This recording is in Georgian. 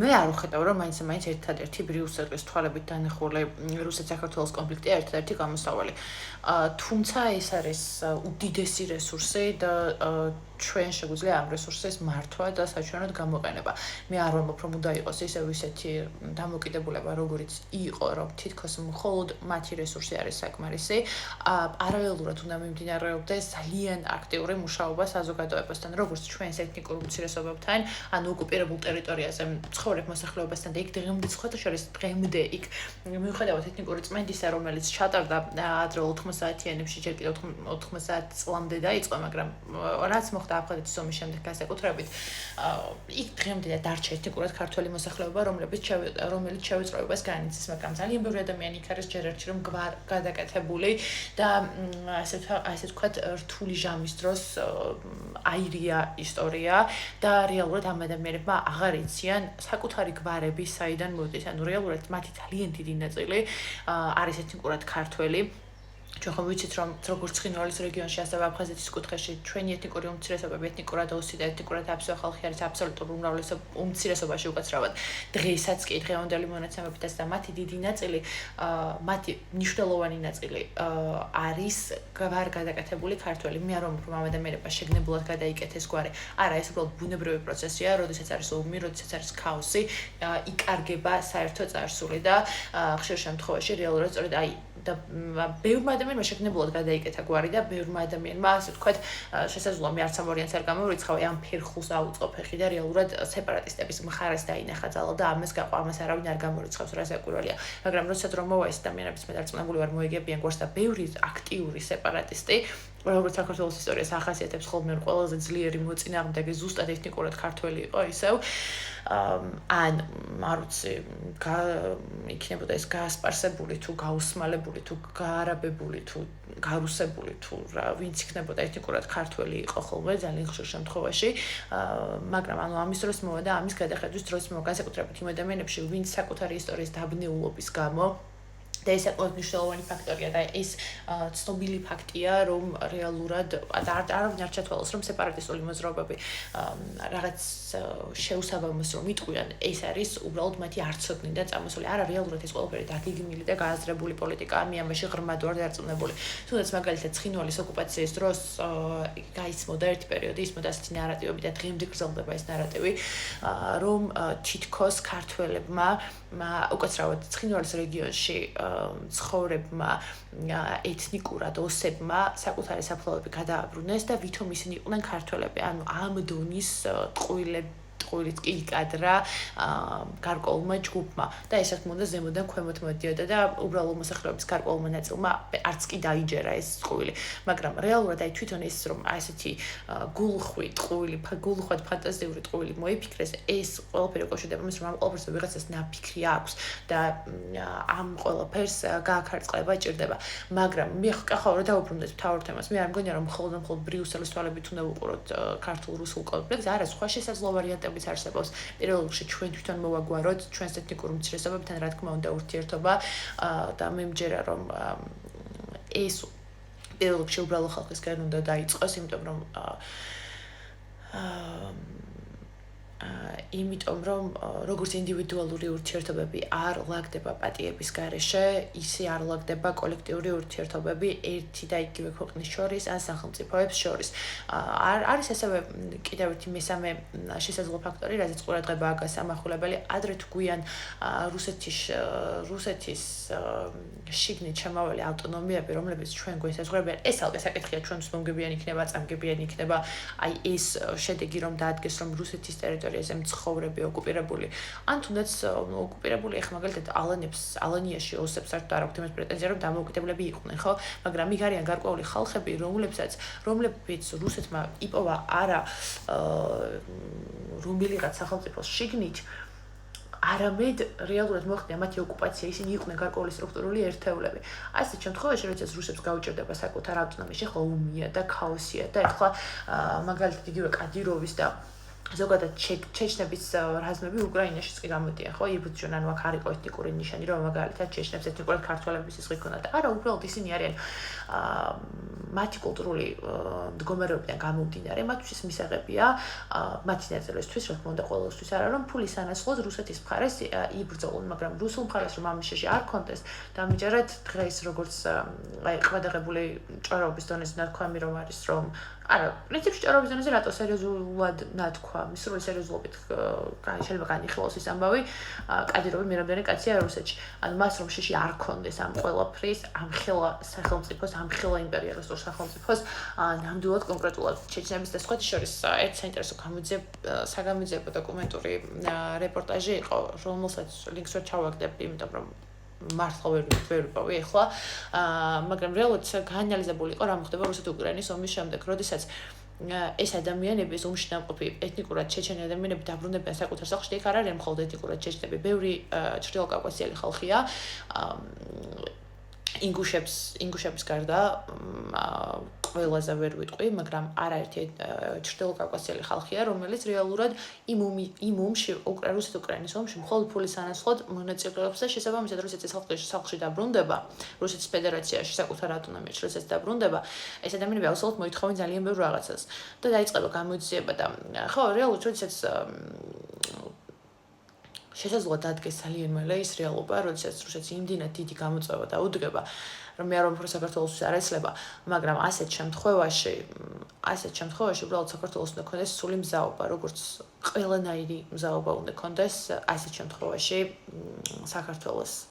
მე არ ვხედავ, რომ მაინც ერთადერთი ბრიუსელის თვალებით დანახული რუსეთ-საქართველოს კონფლიქტი ერთადერთი გამოსავალი. თუმცა ეს არის უდიდესი რესურსი და ჩვენ შეგვიძლია ამ რესურსის მართვა და საჩვენოდ გამოყენება. მე არ ვამბობ, რომ უნდა იყოს ისეთი დამოკიდებულება, როგორიც იყო, რომ თითქოს მხოლოდ მათი რესურსი არის საკმარისი. პარალელურად უნდა მიმდინარეობდეს ძალიან აქტიური მუშაობა საზოგადოებასთან, როგორც ჩვენს ეთნიკურ უმცირესობებთან, ანუ ოკუპირებულ ტერიტორიაზე ცხოვრებ მოსახლეობასთან და იქ დღემდე იქ მიუხედავად ეთნიკური წმენდისა, რომელიც ჩატარდა ადრეულ 90-იანებში, ჯერ კიდევ 90 წლამდე დაიწყო, მაგრამ რაც მოხდა აფხაზეთის ომის შემდეგ განსაკუთრებით, იქ დღემდე დარჩა ეთნიკურად ქართველი მოსახლეობა, რომელიც შევიწროებას განიცდის, მაგრამ ძალიან ბევრი ადამიანი იქ არის ჯერ ერთი რომ გვარ გადაკეთებული და ასე ვთქვათ, რთული ჟამის დროს აირია ისტორია და რეალურად ამ ადამიანებმა აღარ იციან საკუთარი გვარები საიდან მოდის, ანუ რეალურად მათი ძალიან დიდი ნაწილი არის ეთნიკურად ქართველი. ჩვენ ხომ ვიცით, რომ როგორც ცხინვალის რეგიონში, ასევე აფხაზეთის კუთხეში ჩვენი ეთნიკური უმცირესობები, ეთნიკურად ოსი და ეთნიკურად აფსო ხალხი არის აბსოლუტურ უმცირესობაში უკაცრავად. დღესაც კი დღევანდელი მონაცემებითაც და მათი დიდი ნაწილი, მათი მნიშვნელოვანი ნაწილი არის გვარ გადაკეთებული ქართველი. მე არ ვამბობ, რომ ამ ადამიანებმა შეგნებულად გადაიკეთეს გვარი. არა, ეს უბრალოდ ბუნებრივი პროცესია, როდესაც არის ომი, როდესაც არის ქაოსი, იკარგება საერთო წარსული და ხშირ შემთხვევაში რეალურად სწორედ და ბევრმა ადამიანმა შეგნებულად გადაიკეთა გვარი და ბევრმა ადამიანმა, ასე ვთქვათ, შესაძლოა მე არც ამ ვარიანტს არ გამოვირიცხავ, ამ ფერხულს აუწყო ფეხი და რეალურად სეპარატისტების მხარეს დაინახა ძალა და ამას არავინ არ გამორიცხავს, რა საკურველია. მაგრამ როდესაც რომ მოვა ეს ადამიანების მე დარწმუნებული ვარ მოიგებიან გვარს და ბევრი აქტიური სეპარატისტი როგორც საქართველოს ისტორიას ახასიათებს ხოლმე ყველაზე ძლიერი მოწინააღმდეგე ზუსტად ეთნიკურად ქართველი იყო ისევ ან არ ვიცი იქნებოდა ეს გაასპარსებული თუ გაუსმალებული თუ გაარაბებული თუ გარუსებული თუ ვინც იქნებოდა ეთნიკურად ქართველი იყო ხოლმე ძალიან ხშირ შემთხვევაში მაგრამ ანუ ამის დროს მოვა და ამის გადახედვის დროს მოვა განსაკუთრებით იმ ადამიანებში ვინც საკუთარი ისტორიის დაბნეულობის გამო და ეს საკმაოდ მნიშვნელოვანი ფაქტორია და ეს ცნობილი ფაქტია რომ რეალურად არავინ არ ჩათვალოს რომ სეპარატისტული მოძრაობები რაღაც შეუსაბამოს რომ იტყვიან ეს არის უბრალოდ მათი არცოდნი და წამოსული არა რეალურად ეს ყველაფერი დაგეგმილი და გააზრებული პოლიტიკაა მე ამაში ღრმად ვარ დარწმუნებული თუნდაც მაგალითად ცხინვალის ოკუპაციის დროს გაიცმოდა ერთი პერიოდი ისმოდა ასეთი ნარატივები და დღემდე გრძელდება ეს ნარატივი რომ თითქოს ქართველებმა უკაცრავად ცხინვალის რეგიონში ცხოვრებმა ეთნიკურად ოსებმა საკუთარი საფლავები გადააბრუნეს და ვითომ ისინი იყვნენ ქართველები ანუ ამ დონის ტყუილიც კი იკადრა გარკვეულმა ჯგუფმა და ეს თქმა უნდა ზემოდან ქვემოთ მოდიოდა და უბრალო მოსახლეობის გარკვეულმა ნაწილმა არც კი დაიჯერა ეს ტყუილი მაგრამ რეალურად აი თვითონ ეს რომ ასეთი გულხვად ფანტაზიური ტყუილი მოიფიქრეს ეს ყველაფერი უკავშირდება იმას რომ ამ ყველაფერს ვიღაცას ნაფიქრი აქვს და ამ ყველაფერს გააქარწყლება ჭირდება მაგრამ მე ხახავ რა დაუბრუნდეთ მთავარ თემას მე არ მგონია რომ მხოლოდ ბრიუსელის თვალებით უნდა ვუყუროთ ქართულ-რუსულ კონფლიქტს არა სხვა შესაძლო ვარიანტები არსებობს პირველ რიგში ჩვენ თვითონ მოვაგვაროთ ჩვენს ეთნიკურ უმცირესობებთან რა თქმა უნდა ურთიერთობა და მე მჯერა რომ ეს პირველ რიგში უბრალო ხალხისგან უნდა დაიწყოს იმიტომ რომ როგორც ინდივიდუალური ურთიერთობები არ ლაგდება პატიების გარეშე, ისე არ ლაგდება კოლექტიური ურთიერთობები ერთი და იგივე ქვეყნის შორის ან სახელმწიფოებს შორის. არის ასევე კიდევ ერთი მესამე შესაძლო ფაქტორი, რაზეც ყურადღებაა გასამახვილებელი, ადრე თუ გვიან რუსეთის შიგნით შემავალი ავტონომიები, რომლებიც ჩვენ გვესაზღვრებიან, ეს ალბათ საკითხია ჩვენთვის მომგებიანი იქნება, წამგებიანი იქნება, აი ეს შედეგი რომ დაადგეს რომ რუსეთის ტერიტორიაზე მცხოვრები ოკუპირებული ან თუნდაც ოკუპირებული ეხლა მაგალითად ალანიაში ოსებს არ აქვს იმას პრეტენზია რომ დამოუკიდებლები იყვნენ ხო მაგრამ იქ არიან გარკვეული ხალხები რომლებიც რუსეთმა იპოვა არა რომელიღაც სახელმწიფოს შიგნით არამედ რეალურად მოხდა მათი ოკუპაცია ისინი იყვნენ გარკვეული სტრუქტურული ერთეულები ასეთ შემთხვევაში როდესაც რუსებს გაუჭირდება საკუთარ ავტონომიაში ხო ომია და ქაოსია და ეხლა მაგალითად იგივე კადიროვის და ზოგადად ჩეჩნების რაზმები უკრაინაშიც კი გამოდიან, ხო? იბრძვიან, ანუ აქ არ იყო ეთნიკური ნიშანი, რომ მაგალითად ჩეჩნებს ეთნიკურად ქართველების სისხლი ქონდათ. არა, უბრალოდ ისინი არიან მათი კულტურული მდგომარეობიდან გამომდინარე, მათთვის მისაღებია მათი ნაწილისთვის, რა თქმა უნდა, ყოველთვის არა, რომ ფულის ანაცვლოდ რუსეთის მხარეს იბრძოლონ, მაგრამ რუსულ მხარეს რომ ამ შეში არ კონდეს, დამიჯერეთ დღეს როგორც აი ყვედაღებული ჭარაობის დონეზე ნათქვამი რომ არის, რომ არა, პრინციპში ჭარაობის დონეზე რატო სერიოზულად ნათქვა, მსრული სერიოზულობით შეიძლება განიხილოს ის ამბავი, კადიროვი მერამდენი კაცია რუსეთში. ანუ მას რომ შეში არ კონდეს ამ ყველაფრის, ამ ხელა სახელმწიფოს, ამ ხელა იმპერიალისტურ სახელმწიფოს, ნამდვილად კონკრეტულად ჩეჩნების და სხვათა შორის ერთ საინტერესო საგამოძიებო დოკუმენტური რეპორტაჟი იყო, რომელსაც ლინკს ვერ ჩავაგდებ, იმიტომ რომ მართლა ვერ ვიპოვე ახლა, მაგრამ რეალურად გაანალიზებული იყო რა მოხდება რუსეთ-უკრაინის ომის შემდეგ, როდესაც ეს ადამიანები ომში დამყოფი ეთნიკურად ჩეჩენი ადამიანები დაბრუნებიან საკუთარ სახლში, იქ არ არის მხოლოდ ეთნიკურად ჩეჩნები, ბევრი ჩრდილოკავკასიელი ხალხია, ინგუშების გარდა ყველაზე ვერ ვიტყვი, მაგრამ არაერთი ჩრდილოკავკასიელი ხალხია, რომელიც რეალურად იმ ომში, რუსეთ-უკრაინის ომში მხოლოდ ფულის ანაცვლოდ მონაწილეობს და შესაბამისად რუსეთის სახლში დაბრუნდება, რუსეთის ფედერაციაში საკუთარ ავტონომიაში რუსეთს დაბრუნდება, ეს ადამიანები აუცილებლად მოითხოვენ ძალიან ბევრ რაღაცას და დაიწყება გამოძიება და ხო, რეალურად როდესაც შესაძლოა დადგეს ძალიან მალე ის რეალობა, როდესაც რუსეთს იმდენად დიდი გამოწვევა დაუდგება, რომ მე არ ვამბობ, რომ საქართველოსთვის არ ეცლება, მაგრამ ასეთ შემთხვევაში უბრალოდ საქართველოს უნდა ქონდეს სული მზაობა, როგორც ყველანაირი მზაობა უნდა ქონდეს ასეთ შემთხვევაში საქართველოს